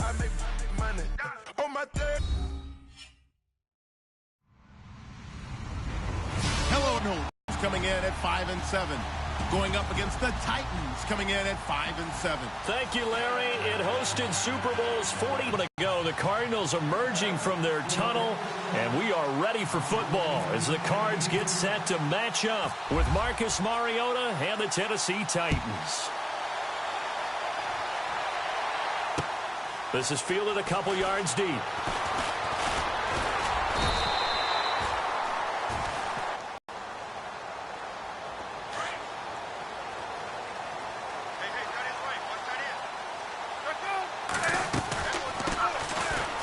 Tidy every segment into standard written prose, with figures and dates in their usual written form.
I make money on my third. Hello, New coming in at 5-7. Going up against the Titans, coming in at 5-7. Thank you, Larry. It hosted Super Bowls 40 to go. The Cardinals emerging from their tunnel, and we are ready for football as the Cards get set to match up with Marcus Mariota and the Tennessee Titans. This is fielded a couple yards deep.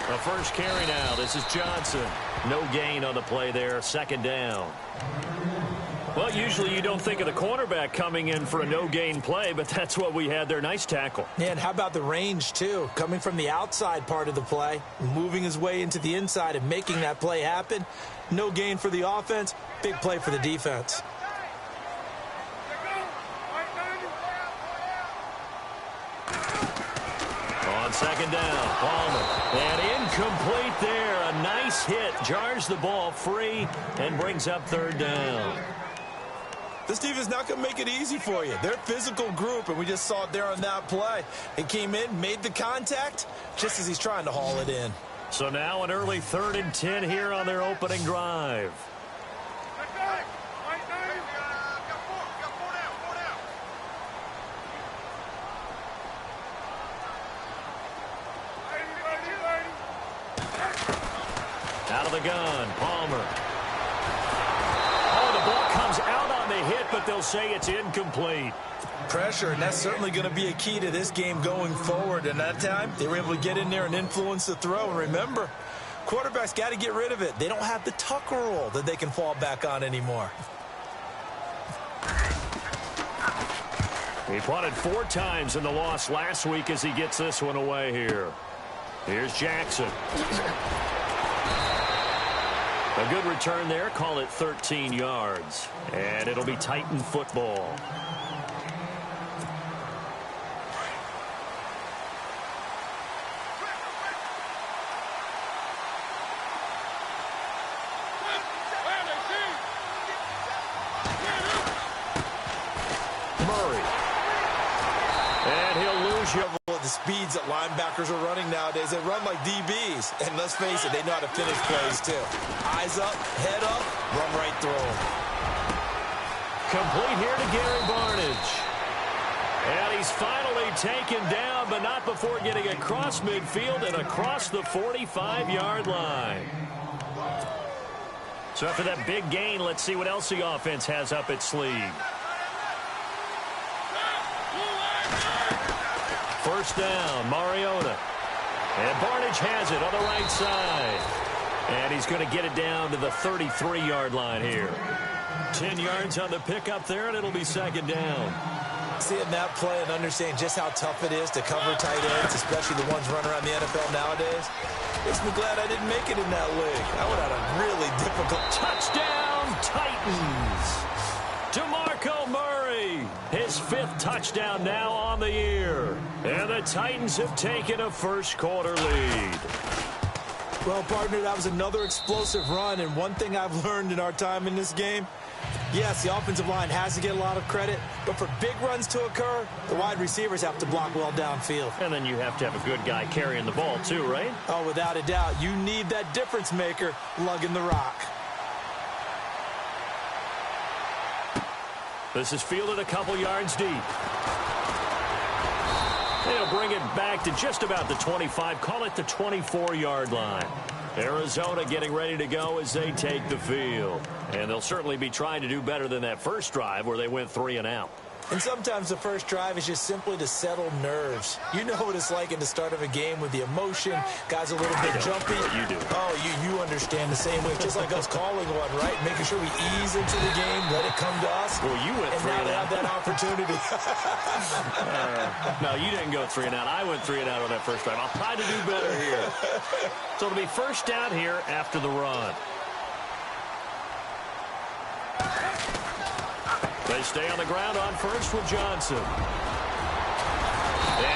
The first carry now. This is Johnson. No gain on the play there. Second down. Well, usually you don't think of the cornerback coming in for a no-gain play, but that's what we had there. Nice tackle. Yeah, and how about the range, too? Coming from the outside part of the play, moving his way into the inside and making that play happen. No gain for the offense. Big play for the defense. On second down, Palmer. And incomplete there. A nice hit. Jars the ball free and brings up third down. This defense not going to make it easy for you. They're a physical group, and we just saw it there on that play. It came in, made the contact, just as he's trying to haul it in. So now an early 3rd and 10 here on their opening drive. Out of the gun, Palmer. Oh, the ball comes out on the hit, but they'll say it's incomplete. Pressure, and that's certainly going to be a key to this game going forward. And that time, they were able to get in there and influence the throw. And remember, quarterbacks got to get rid of it. They don't have the Tucker rule that they can fall back on anymore. He punted 4 times in the loss last week as he gets this one away here. Here's Jackson. A good return there. Call it 13 yards. And it'll be Titan football. Murray. And he'll lose you. The speeds that linebackers are running nowadays, they run like DBs. And let's face it, they know how to finish plays too. Eyes up, head up, run right through them. Complete here to Gary Barnidge. And he's finally taken down, but not before getting across midfield and across the 45-yard line. So after that big gain, let's see what else the offense has up its sleeve. First down, Mariota. And Barnidge has it on the right side. And he's going to get it down to the 33-yard line here. 10 yards on the pickup there, and it'll be second down. Seeing that play and understanding just how tough it is to cover tight ends, especially the ones running around the NFL nowadays, makes me glad I didn't make it in that league. I would have had a really difficult... Touchdown, Titans! DeMarco Murray, his 5th touchdown now on the year. And the Titans have taken a first-quarter lead. Well, partner, that was another explosive run, and one thing I've learned in our time in this game, yes, the offensive line has to get a lot of credit, but for big runs to occur, the wide receivers have to block well downfield. And then you have to have a good guy carrying the ball too, right? Oh, without a doubt. You need that difference maker lugging the rock. This is fielded a couple yards deep. They'll bring it back to just about the 25. Call it the 24-yard line. Arizona getting ready to go as they take the field. And they'll certainly be trying to do better than that first drive where they went 3 and out. And sometimes the first drive is just simply to settle nerves. You know what it's like in the start of a game with the emotion. Guys a little bit jumpy. You do. Oh, you understand the same way. Just like us calling one, right? Making sure we ease into the game, let it come to us. Well, you went 3 and out. And now they have that opportunity. No, you didn't go 3 and out. I went 3 and out on that first drive. I'll try to do better here. So it'll be first down here after the run. They stay on the ground on first with Johnson. And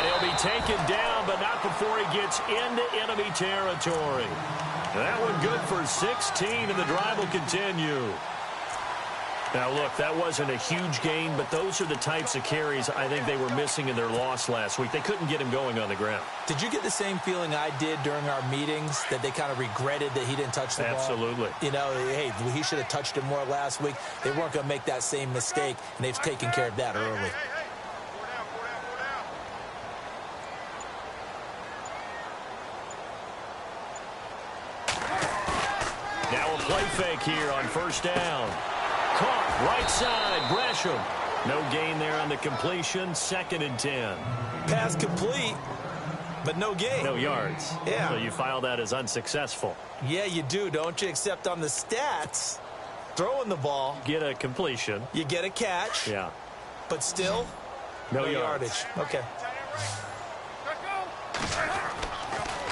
he'll be taken down, but not before he gets into enemy territory. That one good for 16, and the drive will continue. Now, look, that wasn't a huge gain, but those are the types of carries I think they were missing in their loss last week. They couldn't get him going on the ground. Did you get the same feeling I did during our meetings, that they kind of regretted that he didn't touch the ball? Absolutely. You know, hey, he should have touched it more last week. They weren't going to make that same mistake, and they've taken care of that early. Now a play fake here on first down. Caught right side, Gresham. No gain there on the completion. 2nd and 10. Pass complete, but no gain. No yards. Yeah. So you file that as unsuccessful. Yeah, you do, don't you? Except on the stats, throwing the ball. Get a completion. You get a catch. Yeah. But still, no yardage. Okay.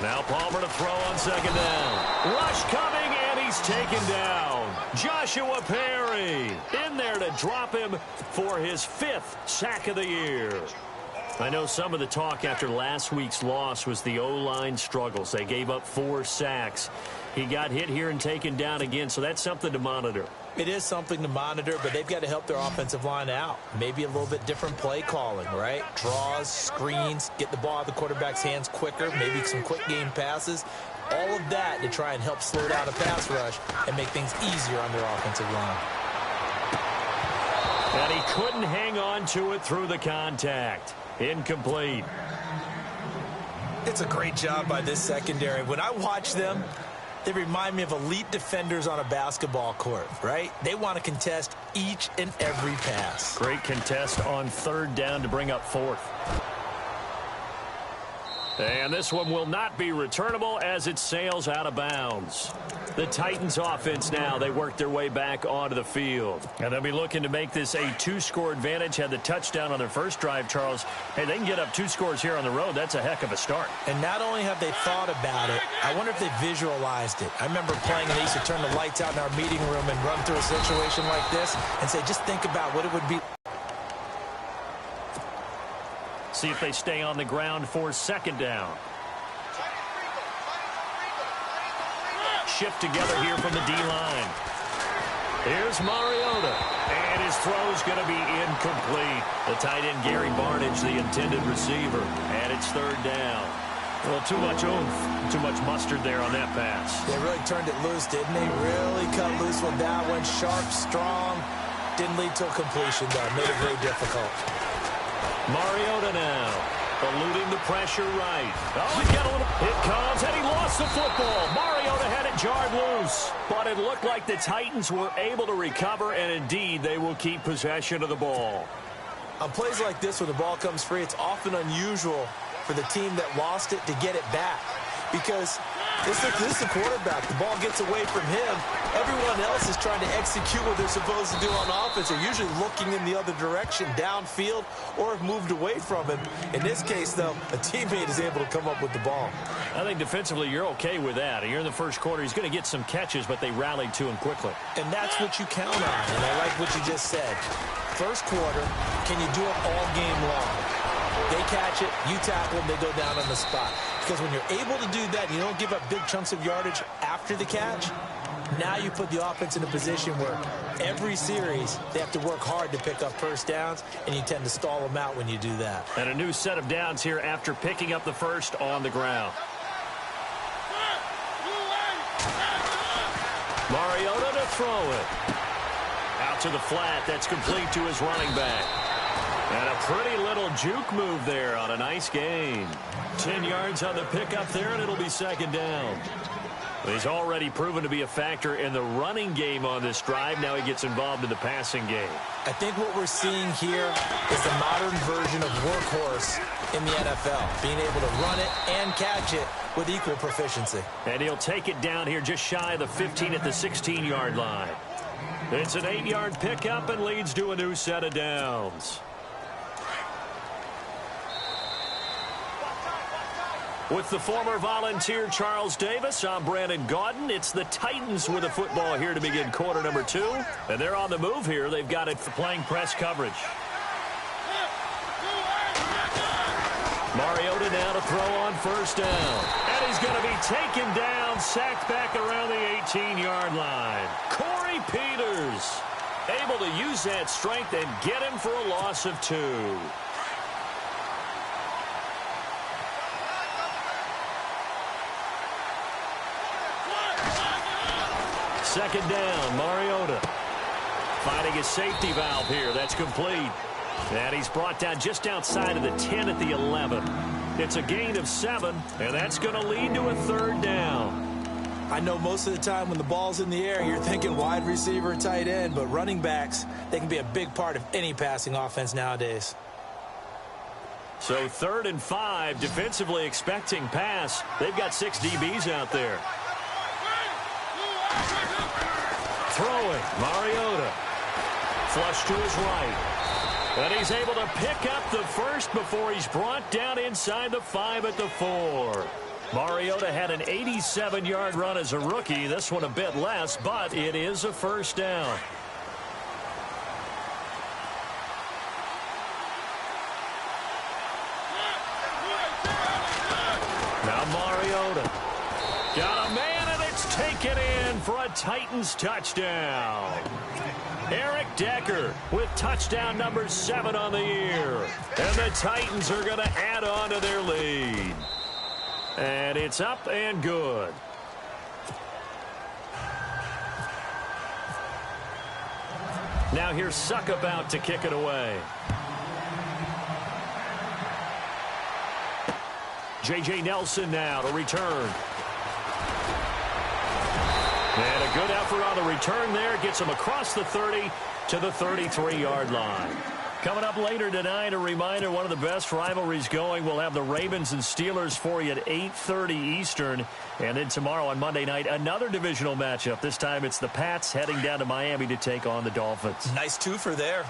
Now Palmer to throw on 2nd down. Rush coming, and he's taken down. Joshua Perry in there to drop him for his 5th sack of the year. I know some of the talk after last week's loss was the O-line struggles. They gave up 4 sacks. He got hit here and taken down again, so that's something to monitor. It is something to monitor, but they've got to help their offensive line out. Maybe a little bit different play calling, right? Draws, screens, get the ball out of the quarterback's hands quicker, maybe some quick game passes. All of that to try and help slow down a pass rush and make things easier on their offensive line. And he couldn't hang on to it through the contact. Incomplete. It's a great job by this secondary. When I watch them, they remind me of elite defenders on a basketball court, right? They want to contest each and every pass. Great contest on 3rd down to bring up 4th. And this one will not be returnable as it sails out of bounds. The Titans offense now, they work their way back onto the field. And they'll be looking to make this a 2-score advantage. Had the touchdown on their first drive, Charles. Hey, they can get up 2 scores here on the road. That's a heck of a start. And not only have they thought about it, I wonder if they visualized it. I remember playing, and they used to turn the lights out in our meeting room and run through a situation like this and say, just think about what it would be. See if they stay on the ground for 2nd down. Shift together here from the D-line. Here's Mariota. And his throw's going to be incomplete. The tight end, Gary Barnidge, the intended receiver. And it's 3rd down. Well, too much oomph, too much mustard there on that pass. They really turned it loose, didn't they? Really cut loose with that one. Sharp, strong. Didn't lead to a completion, though. Made it very difficult. Mariota now, eluding the pressure right. Oh, he got a little... It comes, and he lost the football. Mariota had it jarred loose. But it looked like the Titans were able to recover, and indeed, they will keep possession of the ball. On plays like this, when the ball comes free, it's often unusual for the team that lost it to get it back. Because this is the quarterback. The ball gets away from him. Everyone else is trying to execute what they're supposed to do on offense. They're usually looking in the other direction, downfield, or have moved away from him. In this case, though, a teammate is able to come up with the ball. I think defensively you're okay with that. You're in the first quarter. He's going to get some catches, but they rallied to him quickly. And that's what you count on, and I like what you just said. First quarter, can you do it all game long? They catch it, you tackle them, they go down on the spot. Because when you're able to do that, you don't give up big chunks of yardage after the catch, now you put the offense in a position where every series they have to work hard to pick up first downs, and you tend to stall them out when you do that. And a new set of downs here after picking up the first on the ground. Mariota to throw it. Out to the flat. That's complete to his running back. And a pretty little juke move there on a nice gain. 10 yards on the pickup there, and it'll be 2nd down. He's already proven to be a factor in the running game on this drive. Now he gets involved in the passing game. I think what we're seeing here is the modern version of workhorse in the NFL, being able to run it and catch it with equal proficiency. And he'll take it down here just shy of the 15 at the 16-yard line. It's an 8-yard pickup and leads to a new set of downs. With the former Volunteer Charles Davis, I'm Brandon Gaudin. It's the Titans with the football here to begin quarter number 2. And they're on the move here. They've got it for playing press coverage. Mariota now to throw on first down. And he's going to be taken down, sacked back around the 18-yard line. Corey Peters able to use that strength and get him for a loss of 2. Second down, Mariota finding his safety valve here. That's complete. And he's brought down just outside of the 10 at the 11. It's a gain of 7, and that's going to lead to a third down. I know most of the time when the ball's in the air, you're thinking wide receiver, tight end, but running backs, they can be a big part of any passing offense nowadays. So 3rd and 5, defensively expecting pass. They've got 6 DBs out there. Throwing, Mariota. Flush to his right. And he's able to pick up the first before he's brought down inside the 5 at the 4. Mariota had an 87-yard run as a rookie. This one a bit less, but it is a first down. Now Mariota. Got a man, and it's taken in for a Titans touchdown. Eric Decker with touchdown number 7 on the year. And the Titans are going to add on to their lead. And it's up and good. Now here's Suckup out to kick it away. J.J. Nelson now to return. And a good effort on the return there. Gets him across the 30 to the 33-yard line. Coming up later tonight, a reminder, one of the best rivalries going. We'll have the Ravens and Steelers for you at 8:30 Eastern. And then tomorrow on Monday night, another divisional matchup. This time it's the Pats heading down to Miami to take on the Dolphins. Nice twofer there.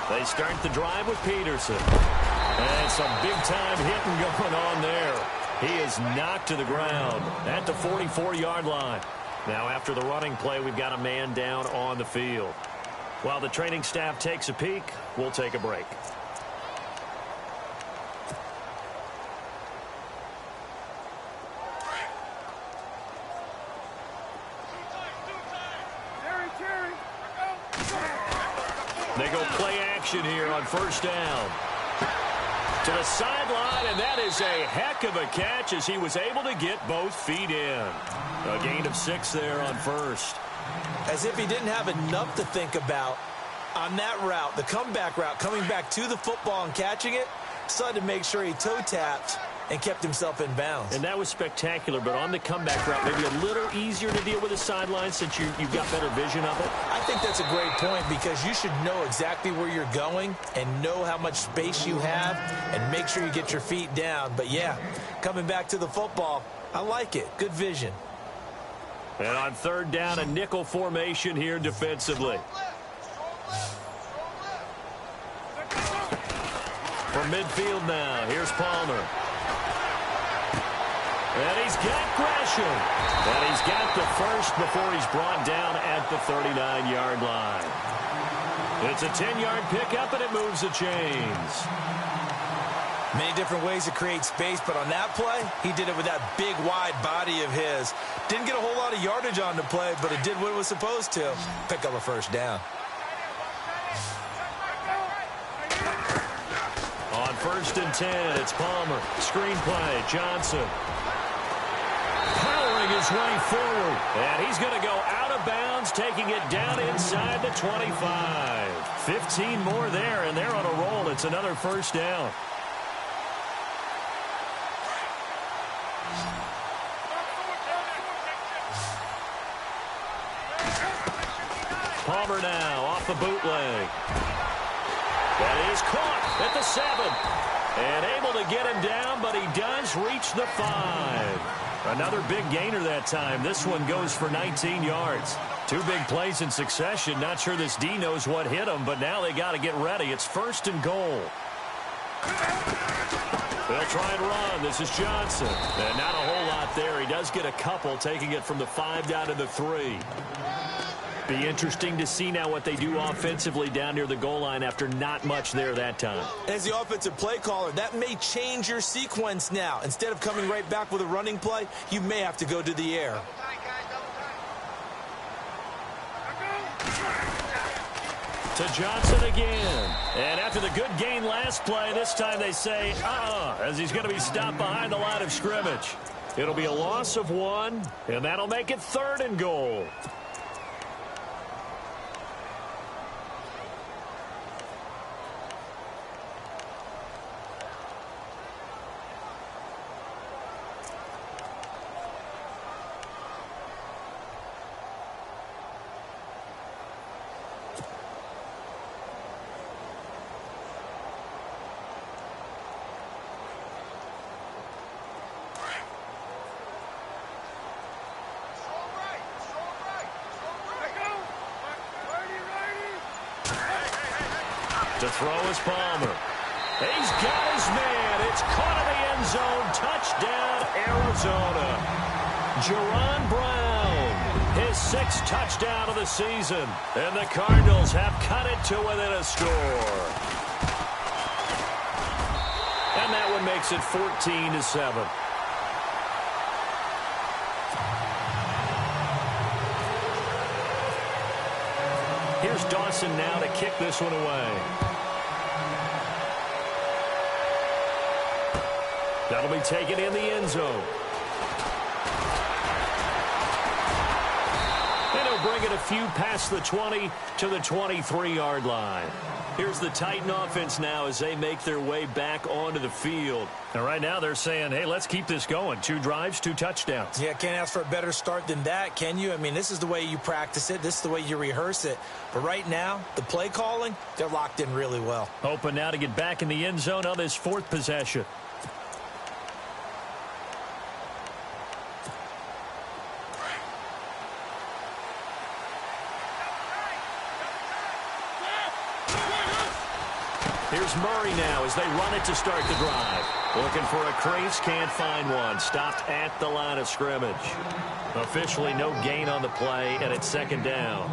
They start the drive with Peterson. And some big-time hitting going on there. He is knocked to the ground at the 44-yard line. Now, after the running play, we've got a man down on the field. While the training staff takes a peek, we'll take a break. They go play action here on first down. To the sideline, and that is a heck of a catch as he was able to get both feet in. A gain of 6 there on first. As if he didn't have enough to think about on that route, the comeback route, coming back to the football and catching it, decided to make sure he toe tapped and kept himself in bounds. And that was spectacular, but on the comeback route, maybe a little easier to deal with the sideline since you've got better vision of it. I think that's a great point because you should know exactly where you're going and know how much space you have and make sure you get your feet down. But, yeah, coming back to the football, I like it. Good vision. And on third down, a nickel formation here defensively. From midfield now, here's Palmer. And he's got Gresham. And he's got the first before he's brought down at the 39-yard line. It's a 10-yard pickup, and it moves the chains. Many different ways to create space, but on that play, he did it with that big, wide body of his. Didn't get a whole lot of yardage on the play, but it did what it was supposed to. Pick up a first down. On 1st and 10, it's Palmer. Screen play, Johnson. Powering his way forward. And he's going to go out of bounds, taking it down inside the 25. 15 more there, and they're on a roll. It's another first down. Palmer now off the bootleg. That is caught at the 7. And able to get him down, but he does reach the 5. Another big gainer that time. This one goes for 19 yards. 2 big plays in succession. Not sure this D knows what hit him, but now they got to get ready. It's 1st and goal. They'll try and run. This is Johnson. And not a whole lot there. He does get a couple, taking it from the 5 down to the 3. Be interesting to see now what they do offensively down near the goal line after not much there that time. As the offensive play caller, that may change your sequence now. Instead of coming right back with a running play, you may have to go to the air. To Johnson again. And after the good gain last play, this time they say, as he's going to be stopped behind the line of scrimmage. It'll be a loss of 1, and that'll make it 3rd and goal. To throw is Palmer. He's got his man. It's caught in the end zone. Touchdown, Arizona. Jaron Brown, his 6th touchdown of the season. And the Cardinals have cut it to within a score. And that one makes it 14-7. Here's Dawson now to kick this one away. That'll be taken in the end zone. And he'll bring it a few past the 20 to the 23-yard line. Here's the Titan offense now as they make their way back onto the field. And right now they're saying, hey, let's keep this going. 2 drives, 2 touchdowns. Yeah, can't ask for a better start than that, can you? I mean, this is the way you practice it. This is the way you rehearse it. But right now, the play calling, they're locked in really well. Hoping now to get back in the end zone on this 4th possession. Here's Murray now as they run it to start the drive. Looking for a crease, can't find one. Stopped at the line of scrimmage. Officially no gain on the play, and it's 2nd down.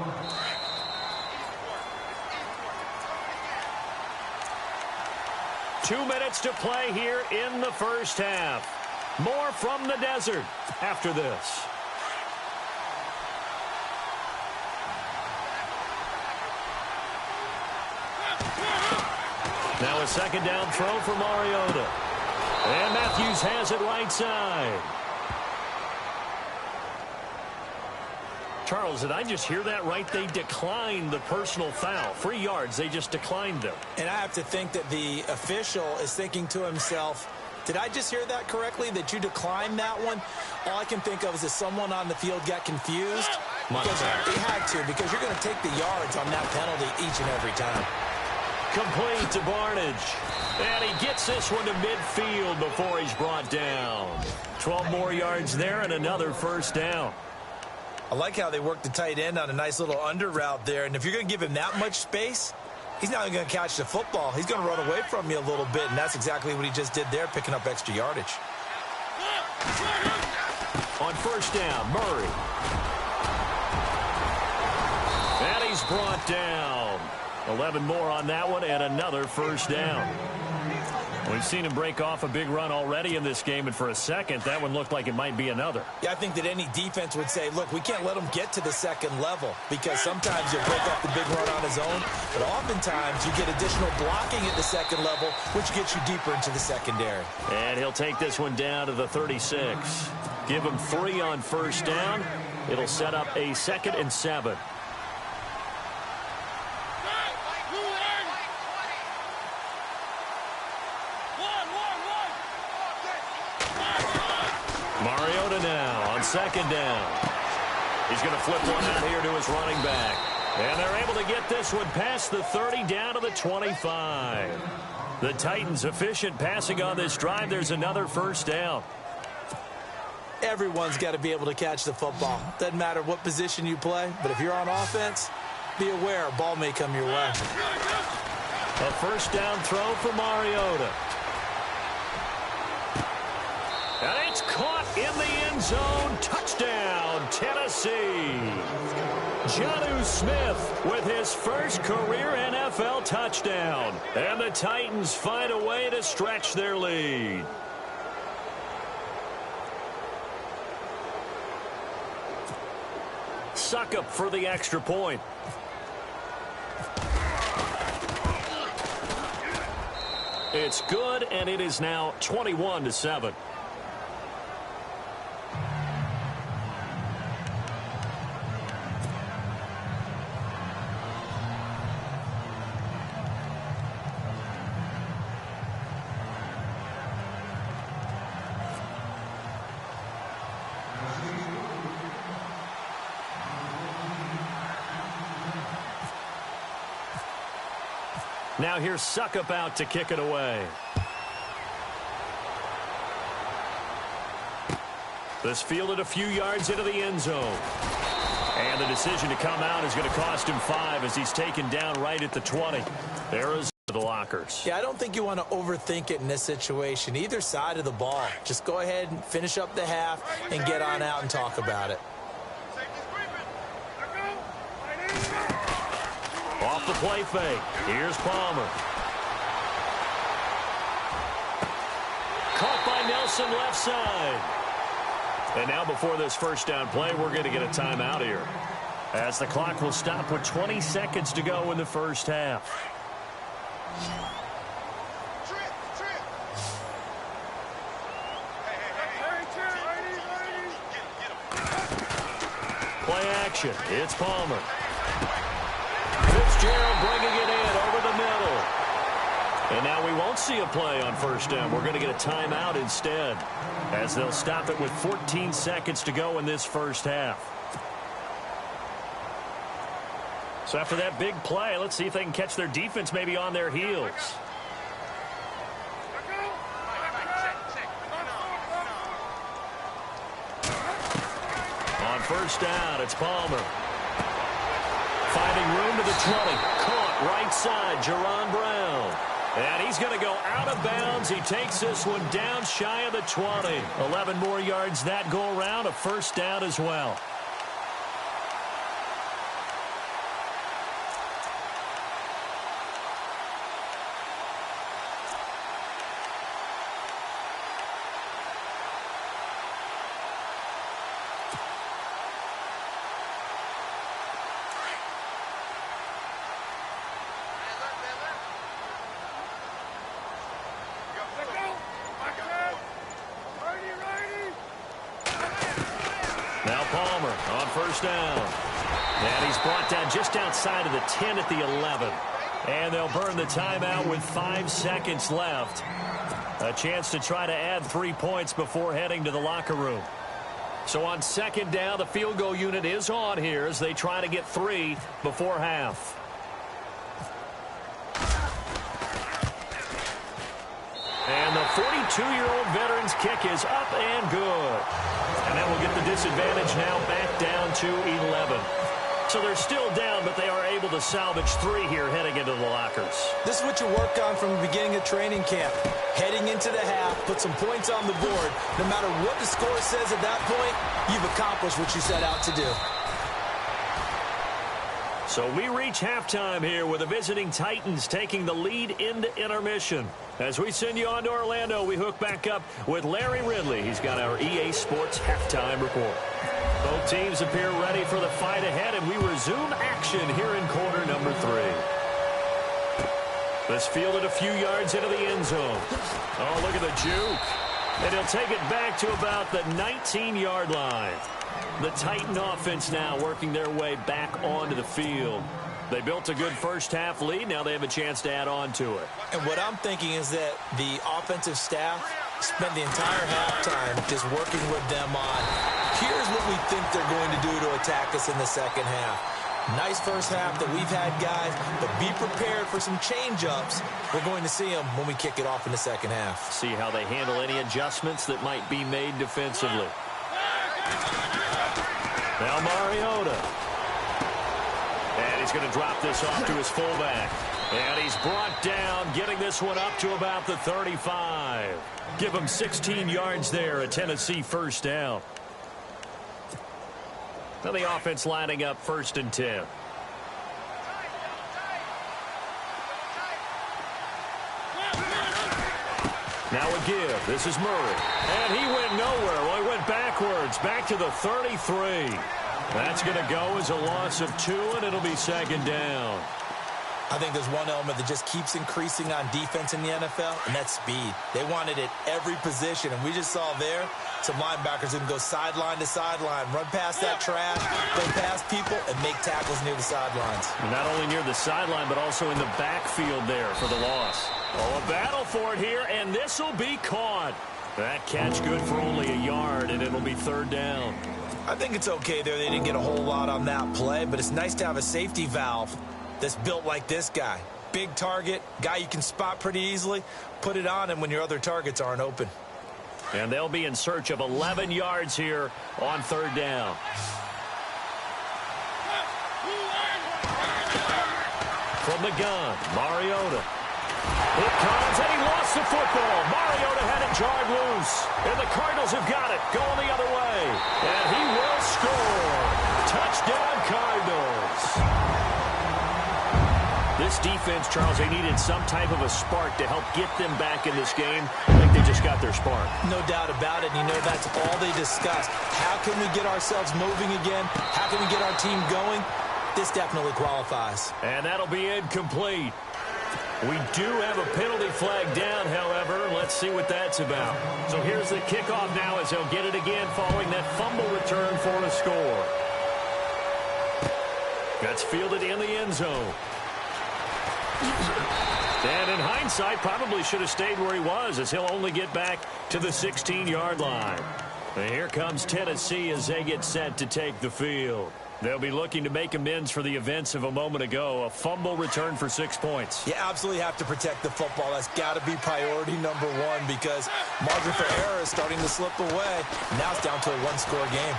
Two minutes to play here in the first half. More from the desert after this. Now a 2nd down throw for Mariota. And Matthews has it right side. Charles, did I just hear that right? They declined the personal foul. 3 yards, they just declined them. And I have to think that the official is thinking to himself, did I just hear that correctly, that you declined that one? All I can think of is that someone on the field got confused. Because they had to, because you're going to take the yards on that penalty each and every time. Complete to Barnidge. And he gets this one to midfield before he's brought down. 12 more yards there and another 1st down. I like how they work the tight end on a nice little under route there. And if you're going to give him that much space, he's not going to catch the football. He's going to run away from you a little bit, and that's exactly what he just did there, picking up extra yardage. On 1st down, Murray. And he's brought down. 11 more on that one and another 1st down. We've seen him break off a big run already in this game, and for a second, that one looked like it might be another. Yeah, I think that any defense would say, look, we can't let him get to the 2nd level, because sometimes he'll break off the big run on his own, but oftentimes you get additional blocking at the 2nd level, which gets you deeper into the secondary. And he'll take this one down to the 36. Give him 3 on 1st down. It'll set up a 2nd and 7. Mariota now on 2nd down. He's going to flip one out here to his running back. And they're able to get this one past the 30 down to the 25. The Titans efficient passing on this drive. There's another 1st down. Everyone's got to be able to catch the football. Doesn't matter what position you play, but if you're on offense, be aware a ball may come your way. A 1st down throw for Mariota. And it's caught in the end zone. Touchdown, Tennessee. Jonnu Smith with his first career NFL touchdown. And the Titans find a way to stretch their lead. Succop for the extra point. It's good, and it is now 21-7. Now here's Succop out to kick it away. This fielded a few yards into the end zone. And the decision to come out is going to cost him 5 as he's taken down right at the 20. There is the lockers. Yeah, I don't think you want to overthink it in this situation. Either side of the ball. Just go ahead and finish up the half and get on out and talk about it. Off the play fake. Here's Palmer. Caught by Nelson left side. And now before this first down play, we're going to get a timeout here, as the clock will stop with 20 seconds to go in the first half. Play action. It's Palmer. Fitzgerald bringing it in over the middle. And now we won't see a play on first down. We're going to get a timeout instead, as they'll stop it with 14 seconds to go in this first half. So after that big play, let's see if they can catch their defense maybe on their heels. On first down, it's Palmer. Finding room to the 20. Caught right side, Jaron Brown. And he's going to go out of bounds. He takes this one down shy of the 20. 11 more yards that go around. A first down as well. Now Palmer on first down. And he's brought down just outside of the 10 at the 11. And they'll burn the timeout with 5 seconds left. A chance to try to add 3 points before heading to the locker room. So on second down, the field goal unit is on here as they try to get 3 before half. And the 42-year-old veteran's kick is up and good. And that will get the disadvantage now back down to 11. So they're still down, but they are able to salvage 3 here heading into the lockers. This is what you work on from the beginning of training camp. Heading into the half, put some points on the board. No matter what the score says at that point, you've accomplished what you set out to do. So we reach halftime here with the visiting Titans taking the lead into intermission. As we send you on to Orlando, we hook back up with Larry Ridley. He's got our EA Sports halftime report. Both teams appear ready for the fight ahead, and we resume action here in quarter number 3. This fielded a few yards into the end zone. Oh, look at the juke. And he'll take it back to about the 19-yard line. The Titan offense now working their way back onto the field. They built a good first-half lead. Now they have a chance to add on to it. And what I'm thinking is that the offensive staff spent the entire halftime just working with them on, here's what we think they're going to do to attack us in the second half. Nice first half that we've had, guys, but be prepared for some change-ups. We're going to see them when we kick it off in the second half. See how they handle any adjustments that might be made defensively. Now Mariota. And he's going to drop this off to his fullback. And he's brought down, getting this one up to about the 35. Give him 16 yards there, a Tennessee first down. Now the offense lining up 1st and 10. Now a give. This is Murray. And he went nowhere. Well, he went backwards, back to the 33. That's going to go as a loss of 2, and it'll be 2nd down. I think there's one element that just keeps increasing on defense in the NFL, and that's speed. They want it at every position, and we just saw there some linebackers who can go sideline to sideline, run past that trash, go past people, and make tackles near the sidelines. Not only near the sideline, but also in the backfield there for the loss. Oh, a battle for it here, and this will be caught. That catch good for only a yard, and it'll be 3rd down. I think it's okay there. They didn't get a whole lot on that play, but it's nice to have a safety valve that's built like this guy. Big target, guy you can spot pretty easily. Put it on him when your other targets aren't open. And they'll be in search of 11 yards here on 3rd down. From the gun, Mariota. It comes, and he lost the football. Mariota had it jarred loose. And the Cardinals have got it, going the other way. And he will score. Touchdown, Cardinals. This defense, Charles, they needed some type of a spark to help get them back in this game. I think they just got their spark. No doubt about it. You know, that's all they discussed. How can we get ourselves moving again? How can we get our team going? This definitely qualifies. And that'll be incomplete. We do have a penalty flag down, however. Let's see what that's about. So here's the kickoff now as they'll get it again following that fumble return for a score. That's fielded in the end zone. And in hindsight, probably should have stayed where he was, as he'll only get back to the 16-yard line. And here comes Tennessee as they get set to take the field. They'll be looking to make amends for the events of a moment ago. A fumble return for 6 points. You absolutely have to protect the football. That's got to be priority number 1 because margin for error is starting to slip away. Now it's down to a 1-score game.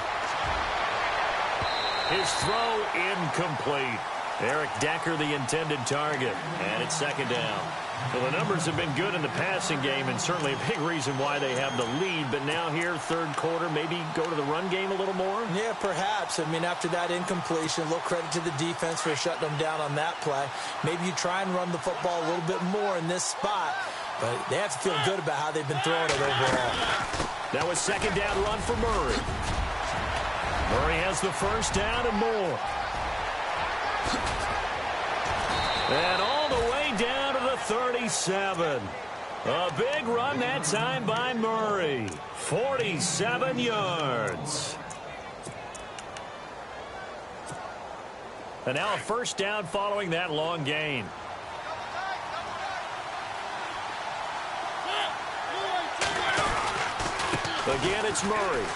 His throw incomplete. Eric Decker, the intended target, and it's 2nd down. Well, the numbers have been good in the passing game, and certainly a big reason why they have the lead. But now here, 3rd quarter, maybe go to the run game a little more? Yeah, perhaps. I mean, after that incompletion, a little credit to the defense for shutting them down on that play. Maybe you try and run the football a little bit more in this spot, but they have to feel good about how they've been throwing it overall. That was 2nd down run for Murray. Murray has the 1st down and more. And all the way down to the 37. A big run that time by Murray. 47 yards. And now a 1st down following that long gain. Again, it's Murray.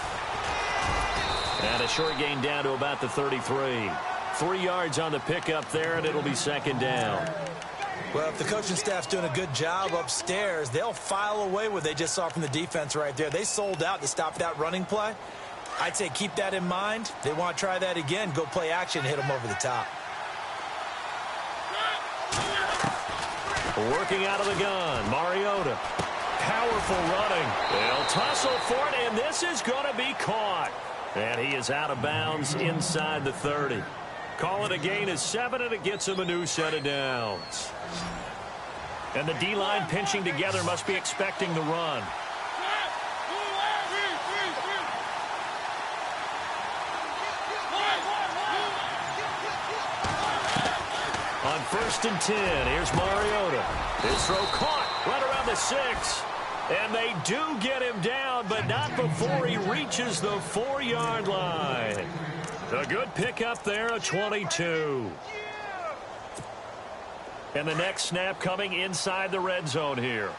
And a short gain down to about the 33. 3 yards on the pickup there, and it'll be 2nd down. Well, if the coaching staff's doing a good job upstairs, they'll file away what they just saw from the defense right there. They sold out to stop that running play. I'd say keep that in mind. They want to try that again. Go play action, hit them over the top. Working out of the gun, Mariota. Powerful running. They'll tussle for it, and this is going to be caught. And he is out of bounds inside the 30. Call it a gain of 7, and it gets him a new set of downs. And the D-line pinching together must be expecting the run. On 1st and 10, here's Mariota. His throw caught right around the 6. And they do get him down, but not before he reaches the 4-yard line. A good pickup there, a 22. And the next snap coming inside the red zone here.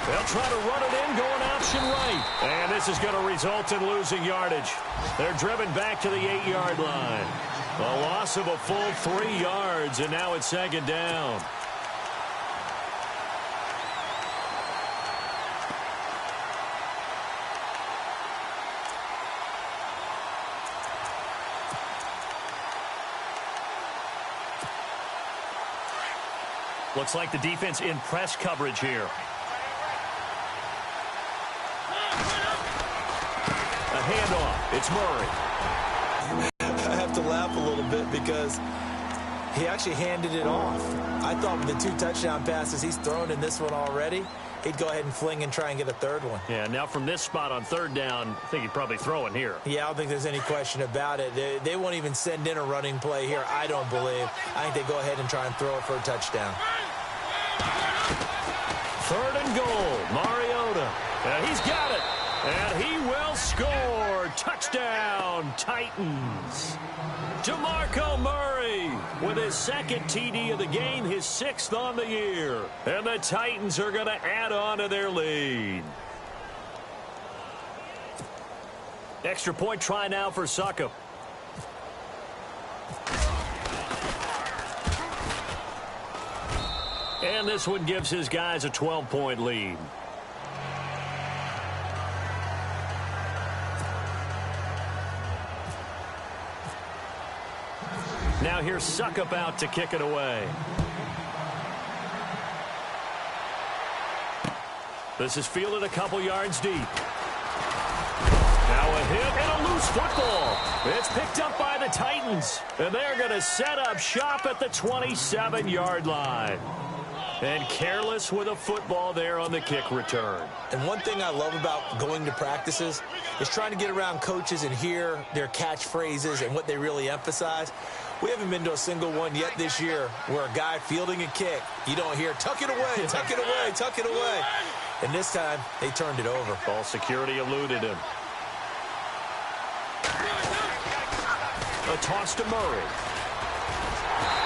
They'll try to run it in, going option right. And this is going to result in losing yardage. They're driven back to the 8-yard line. A loss of a full 3 yards, and now it's 2nd down. Looks like the defense in press coverage here. A handoff. It's Murray. I have to laugh a little bit because he actually handed it off. I thought with the 2 touchdown passes he's thrown in this one already, he'd go ahead and fling and try and get a third one. Yeah, now from this spot on 3rd down, I think he'd probably throw in here. Yeah, I don't think there's any question about it. They won't even send in a running play here, I don't believe. I think they go ahead and try and throw it for a touchdown. 3rd and goal. Mariota. And he's got it. And he will score. Touchdown, Titans. DeMarco Murray with his 2nd TD of the game, his 6th on the year. And the Titans are going to add on to their lead. Extra point try now for Succop. And this one gives his guys a 12-point lead. Now here's Succop out to kick it away. This is fielded a couple yards deep. Now a hit and a loose football. It's picked up by the Titans. And they're going to set up shop at the 27-yard line. And careless with a football there on the kick return. And one thing I love about going to practices is trying to get around coaches and hear their catchphrases and what they really emphasize. We haven't been to a single one yet this year where a guy fielding a kick, you don't hear, tuck it away, tuck it away, tuck it away. And this time, they turned it over. Ball security eluded him. A toss to Murray.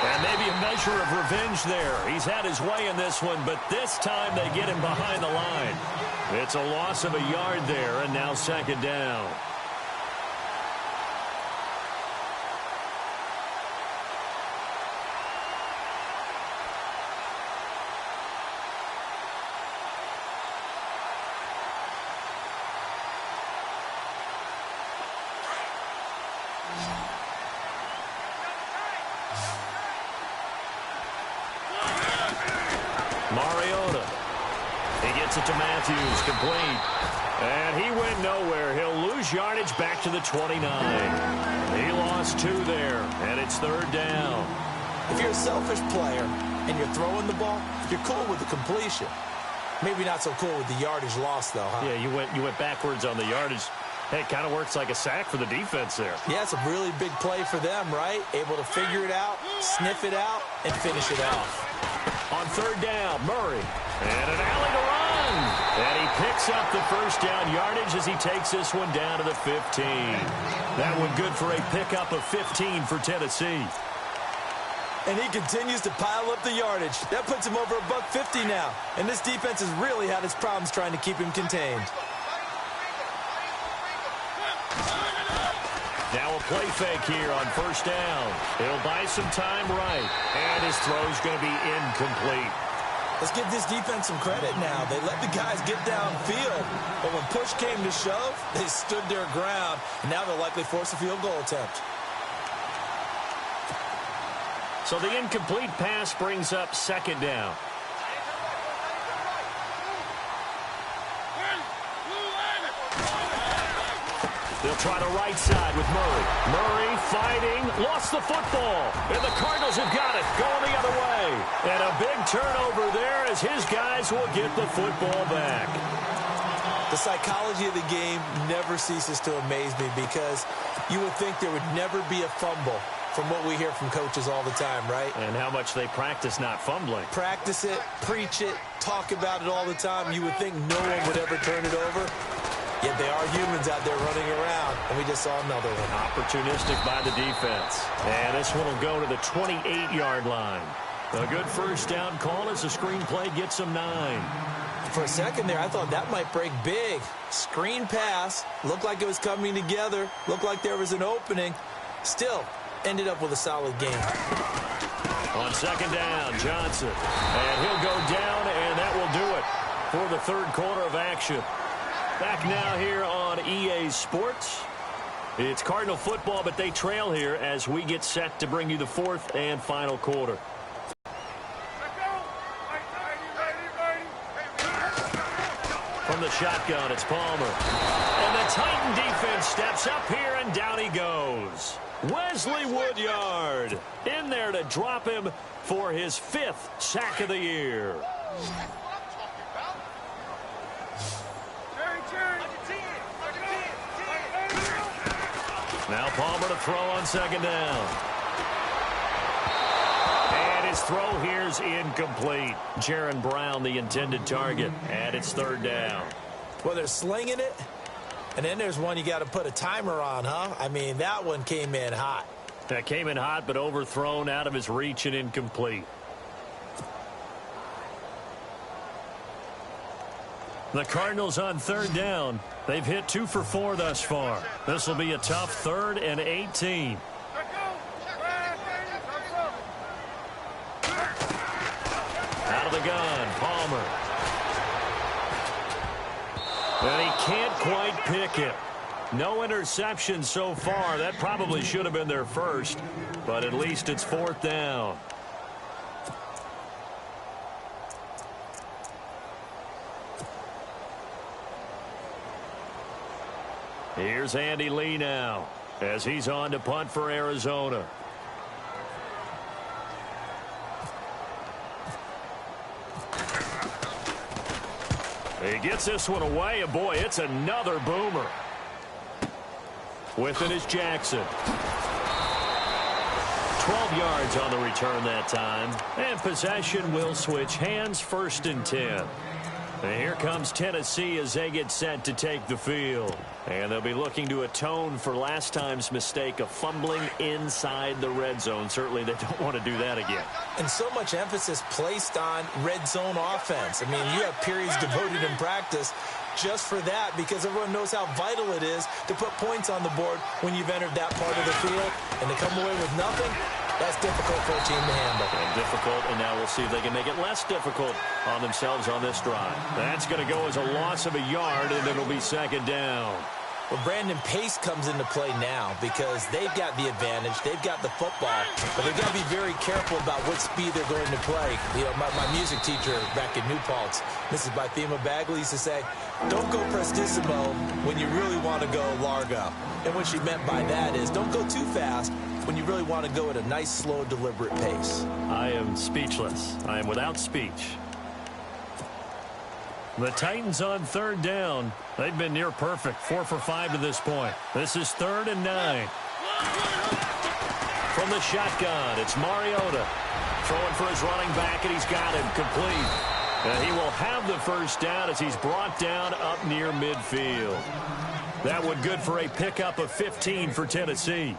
And maybe a measure of revenge there. He's had his way in this one, but this time they get him behind the line. It's a loss of a yard there, and now 2nd down. Mariota. He gets it to Matthews, complete. And he went nowhere. He'll lose yardage back to the 29. He lost 2 there, and it's 3rd down. If you're a selfish player and you're throwing the ball, you're cool with the completion. Maybe not so cool with the yardage loss, though, huh? Yeah, you went backwards on the yardage. Hey, it kind of works like a sack for the defense there. Yeah, it's a really big play for them, right? Able to figure it out, sniff it out, and finish it off. On 3rd down, Murray. And an alley to run. And he picks up the 1st down yardage as he takes this one down to the 15. That one good for a pickup of 15 for Tennessee. And he continues to pile up the yardage. That puts him over $150 now. And this defense has really had its problems trying to keep him contained. Now a play fake here on 1st down. He'll buy some time right. And his throw's going to be incomplete. Let's give this defense some credit now. They let the guys get downfield. But when push came to shove, they stood their ground. And now they'll likely force a field goal attempt. So the incomplete pass brings up 2nd down. They'll try the right side with Murray. Murray fighting, lost the football. And the Cardinals have got it, going the other way. And a big turnover there as his guys will get the football back. The psychology of the game never ceases to amaze me because you would think there would never be a fumble from what we hear from coaches all the time, right? And how much they practice not fumbling. Practice it, preach it, talk about it all the time. You would think no one would ever turn it over. Yet they are humans out there running around, and we just saw another one. Opportunistic by the defense. And this one will go to the 28-yard line. A good 1st down call as the screenplay gets them 9. For a second there, I thought that might break big. Screen pass, looked like it was coming together, looked like there was an opening. Still, ended up with a solid game. On 2nd down, Johnson. And he'll go down, and that will do it for the 3rd quarter of action. Back now here on EA Sports. It's Cardinal football, but they trail here as we get set to bring you the 4th and final quarter. the shotgun, it's Palmer. And the Titan defense steps up here, and down he goes. Wesley Woodyard in there to drop him for his 5th sack of the year. Now Palmer to throw on 2nd down. And his throw here's incomplete. Jaron Brown, the intended target, and it's 3rd down. Well, they're slinging it, and then there's one you got to put a timer on, huh? I mean, that one came in hot. That came in hot, but overthrown out of his reach and incomplete. The Cardinals on 3rd down. They've hit 2 for 4 thus far. This will be a tough 3rd and 18. Out of the gun, Palmer. And he can't quite pick it. No interception so far. That probably should have been their first, but at least it's 4th down. Here's Andy Lee now as he's on to punt for Arizona. He gets this one away, and boy, it's another boomer. With it is Jackson. 12 yards on the return that time. And possession will switch hands, 1st and 10. And here comes Tennessee as they get set to take the field. And they'll be looking to atone for last time's mistake of fumbling inside the red zone. Certainly they don't want to do that again. And so much emphasis placed on red zone offense. I mean, you have periods devoted in practice just for that, because everyone knows how vital it is to put points on the board when you've entered that part of the field. And to come away with nothing, that's difficult for a team to handle. And difficult, and now we'll see if they can make it less difficult on themselves on this drive. That's going to go as a loss of a yard, and it'll be 2nd down. Well, Brandon, pace comes into play now because they've got the advantage. They've got the football, but they've got to be very careful about what speed they're going to play. You know, my music teacher back in New Paltz, Mrs. Bythema Bagley, used to say, don't go prestissimo when you really want to go largo. And what she meant by that is don't go too fast when you really want to go at a nice, slow, deliberate pace. I am speechless. I am without speech. The Titans on 3rd down. They've been near perfect, 4 for 5 to this point. This is 3rd and 9. From the shotgun, it's Mariota. Throwing for his running back, and he's got him complete. And he will have the 1st down as he's brought down up near midfield. That one good for a pickup of 15 for Tennessee.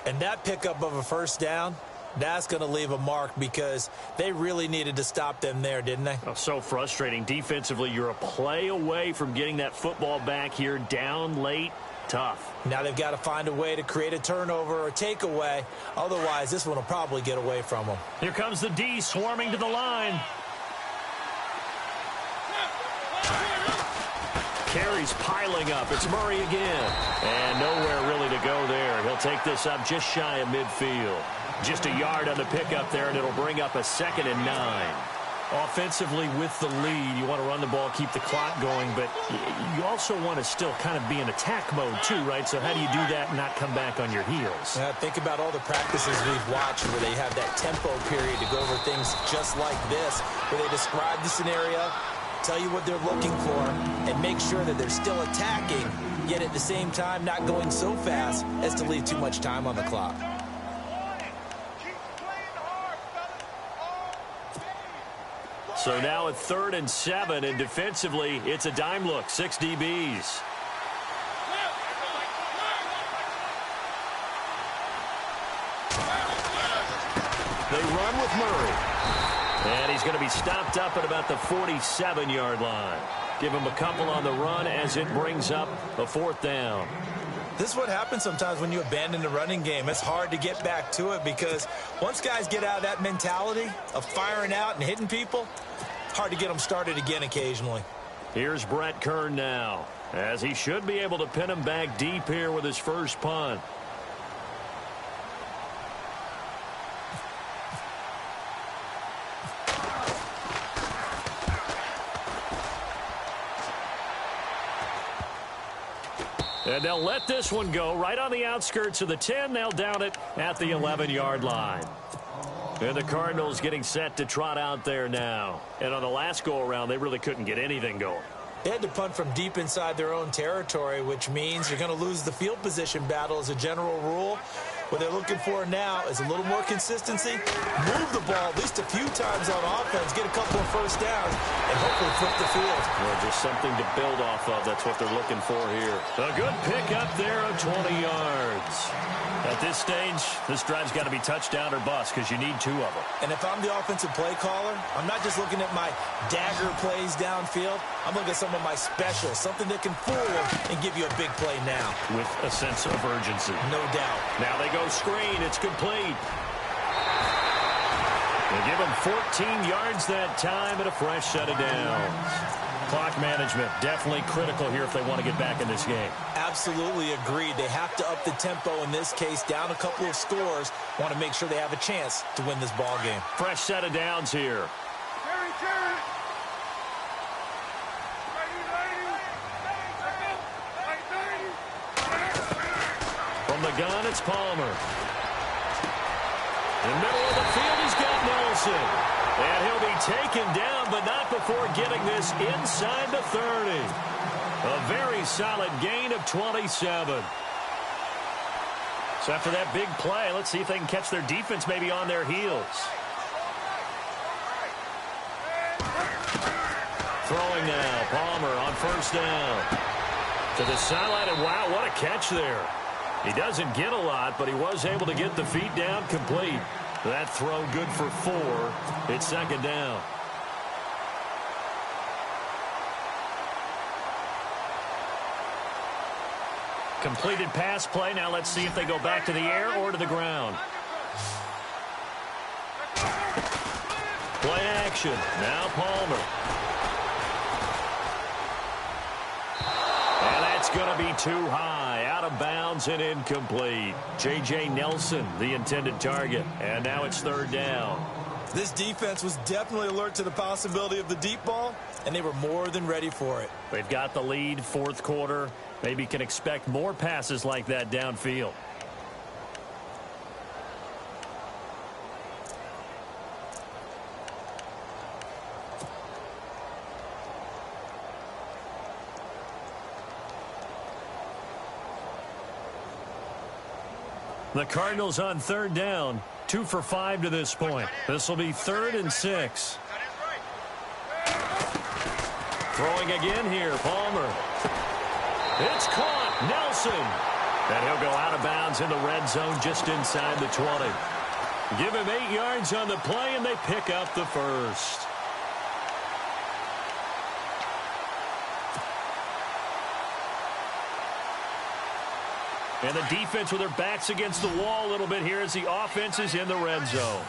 And that pickup of a 1st down, that's going to leave a mark because they really needed to stop them there, didn't they? Oh, so frustrating. Defensively, you're a play away from getting that football back here down late. Tough. Now they've got to find a way to create a turnover or takeaway. Otherwise, this one will probably get away from them. Here comes the D swarming to the line. Carries piling up. It's Murray again. And nowhere really to go there. He'll take this up just shy of midfield. Just a yard on the pickup there, and it'll bring up a 2nd and 9. Offensively with the lead, you want to run the ball, keep the clock going, but you also want to still kind of be in attack mode too, right? So how do you do that and not come back on your heels? Think about all the practices we've watched where they have that tempo period to go over things just like this, where they describe the scenario, tell you what they're looking for, and make sure that they're still attacking, yet at the same time not going so fast as to leave too much time on the clock. So now at 3rd and 7, and defensively, it's a dime look, 6 DBs. They run with Murray. And he's going to be stopped up at about the 47-yard line. Give him a couple on the run as it brings up a 4th down. This is what happens sometimes when you abandon the running game. It's hard to get back to it because once guys get out of that mentality of firing out and hitting people, it's hard to get them started again occasionally. Here's Brett Kern now, as he should be able to pin him back deep here with his first punt. And they'll let this one go right on the outskirts of the 10. They'll down it at the 11-yard line. And the Cardinals getting set to trot out there now. And on the last go-around, they really couldn't get anything going. They had to punt from deep inside their own territory, which means you're going to lose the field position battle as a general rule. What they're looking for now is a little more consistency, move the ball at least a few times on offense, get a couple of first downs, and hopefully flip the field. Well, just something to build off of. That's what they're looking for here. A good pick up there of 20 yards. At this stage, this drive's got to be touchdown or bust because you need 2 of them. And if I'm the offensive play caller, I'm not just looking at my dagger plays downfield. I'm looking at some of my specials, something that can fool them and give you a big play now. With a sense of urgency. No doubt. Now they go screen. It's complete. They give them 14 yards that time and a fresh set of downs. Clock management definitely critical here if they want to get back in this game. Absolutely agreed. They have to up the tempo in this case, down a couple of scores. Want to make sure they have a chance to win this ball game. Fresh set of downs here. From the gun, it's Palmer. In the middle of the field, he's got Nelson. And he'll be taken down, but not before getting this inside the 30. A very solid gain of 27. So after that big play, let's see if they can catch their defense maybe on their heels. Throwing now, Palmer on first down. To the sideline, and wow, what a catch there. He doesn't get a lot, but he was able to get the feet down complete. That throw good for 4. It's second down. Completed pass play. Now let's see if they go back to the air or to the ground. Play action. Now Palmer. And that's going to be too high. Out of bounds and incomplete. J.J. Nelson, the intended target. And now it's third down. This defense was definitely alert to the possibility of the deep ball, and they were more than ready for it. They've got the lead, fourth quarter. Maybe can expect more passes like that downfield. The Cardinals on third down, 2 for 5 to this point. This will be 3rd and 6. Throwing again here, Palmer. It's caught, Nelson. And he'll go out of bounds in the red zone just inside the 20. Give him 8 yards on the play, and they pick up the first. And the defense with their backs against the wall a little bit here as the offense is in the red zone.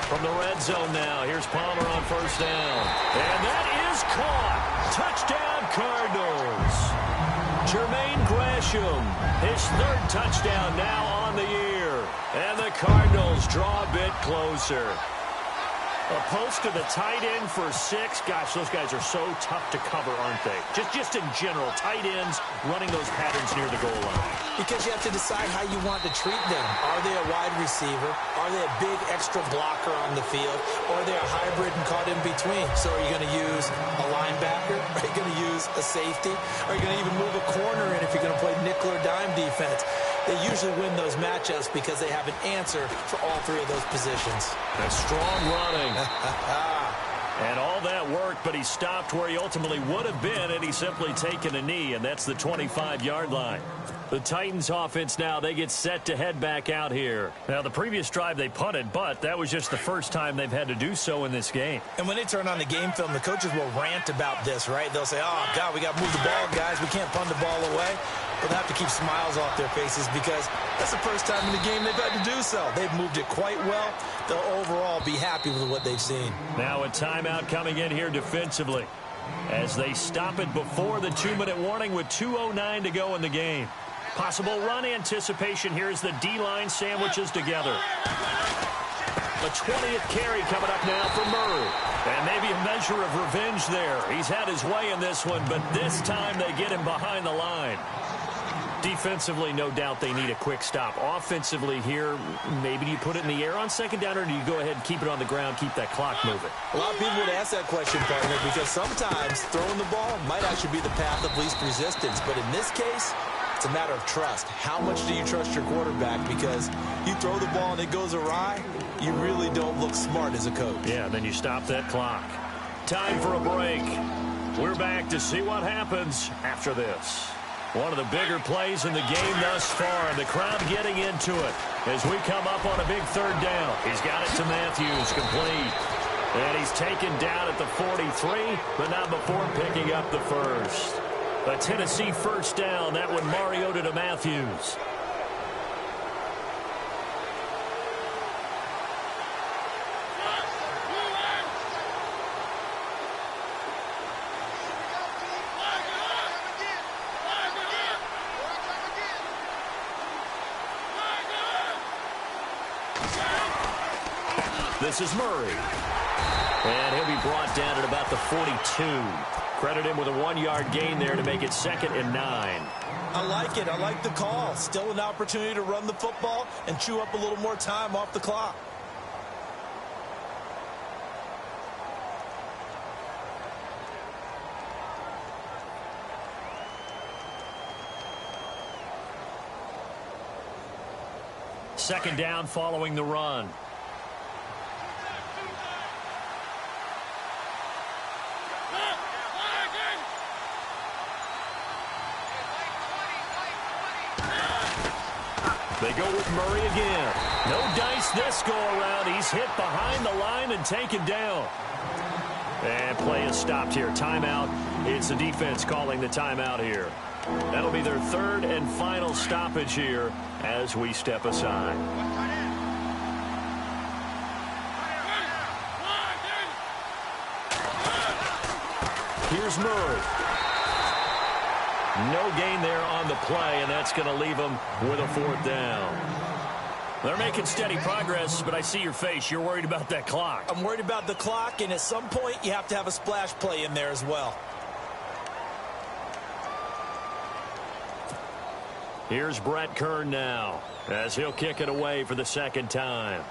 From the red zone now, here's Palmer on first down. And that is caught. Touchdown, Cardinals. Jermaine Gresham, his 3rd touchdown now on the year. And the Cardinals draw a bit closer. A post to the tight end for 6. Gosh, those guys are so tough to cover, aren't they? Just in general, tight ends running those patterns near the goal line. Because you have to decide how you want to treat them. Are they a wide receiver? Are they a big extra blocker on the field? Or are they a hybrid and caught in between? So are you going to use a linebacker? Are you going to use a safety? Are you going to even move a corner in if you're going to play nickel or dime defense? They usually win those matchups because they have an answer for all 3 of those positions. That's strong running. And all that work, but he stopped where he ultimately would have been, and he's simply taken a knee, and that's the 25-yard line. The Titans offense now, they get set to head back out here. Now, the previous drive they punted, but that was just the first time they've had to do so in this game. And when they turn on the game film, the coaches will rant about this, right? They'll say, oh, God, we got to move the ball, guys. We can't punt the ball away. But they have to keep smiles off their faces because that's the first time in the game they've had to do so. They've moved it quite well. They'll overall be happy with what they've seen. Now a timeout coming in here defensively as they stop it before the 2-minute warning with 2:09 to go in the game. Possible run anticipation here as the D-line sandwiches together. The 20th carry coming up now for Murray. And maybe a measure of revenge there. He's had his way in this one, but this time they get him behind the line. Defensively, no doubt they need a quick stop. Offensively here, maybe do you put it in the air on second down, or do you go ahead and keep it on the ground, keep that clock moving? A lot of people would ask that question, partner, because sometimes throwing the ball might actually be the path of least resistance. But in this case, it's a matter of trust. How much do you trust your quarterback? Because you throw the ball and it goes awry, you really don't look smart as a coach. Yeah, and then you stop that clock. Time for a break. We're back to see what happens after this. One of the bigger plays in the game thus far, and the crowd getting into it as we come up on a big third down. He's got it to Matthews, complete. And he's taken down at the 43, but not before picking up the first. A Tennessee first down. That one Mariota to Matthews. This is Murray. And he'll be brought down at about the 42. Credit him with a 1-yard gain there to make it 2nd and 9. I like it. I like the call. Still an opportunity to run the football and chew up a little more time off the clock. Second down following the run. They go with Murray again. No dice this go-around. He's hit behind the line and taken down. And play is stopped here. Timeout. It's the defense calling the timeout here. That'll be their third and final stoppage here as we step aside. Here's Murray. No gain there on the play, and that's going to leave them with a 4th down. They're making steady progress, but I see your face. You're worried about that clock. I'm worried about the clock, and at some point you have to have a splash play in there as well. Here's Brett Kern now as he'll kick it away for the second time.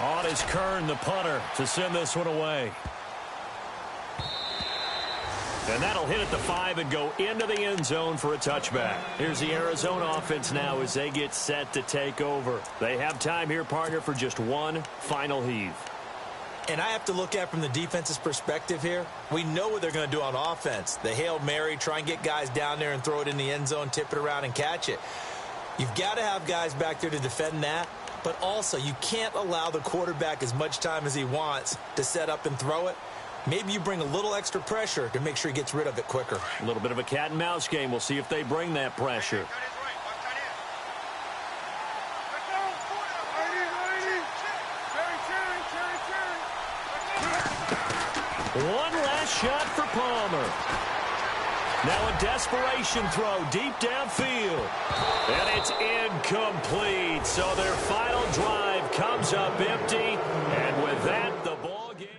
On is Kern, the punter, to send this one away. And that'll hit at the 5 and go into the end zone for a touchback. Here's the Arizona offense now as they get set to take over. They have time here, partner, for just one final heave. And I have to look at from the defense's perspective here. We know what they're going to do on offense. The Hail Mary, try and get guys down there and throw it in the end zone, tip it around and catch it. You've got to have guys back there to defend that. But also, you can't allow the quarterback as much time as he wants to set up and throw it. Maybe you bring a little extra pressure to make sure he gets rid of it quicker. A little bit of a cat and mouse game. We'll see if they bring that pressure. One last shot for Palmer. Now a desperation throw deep downfield. And it's incomplete. So their final drive comes up empty. And with that, the ball game...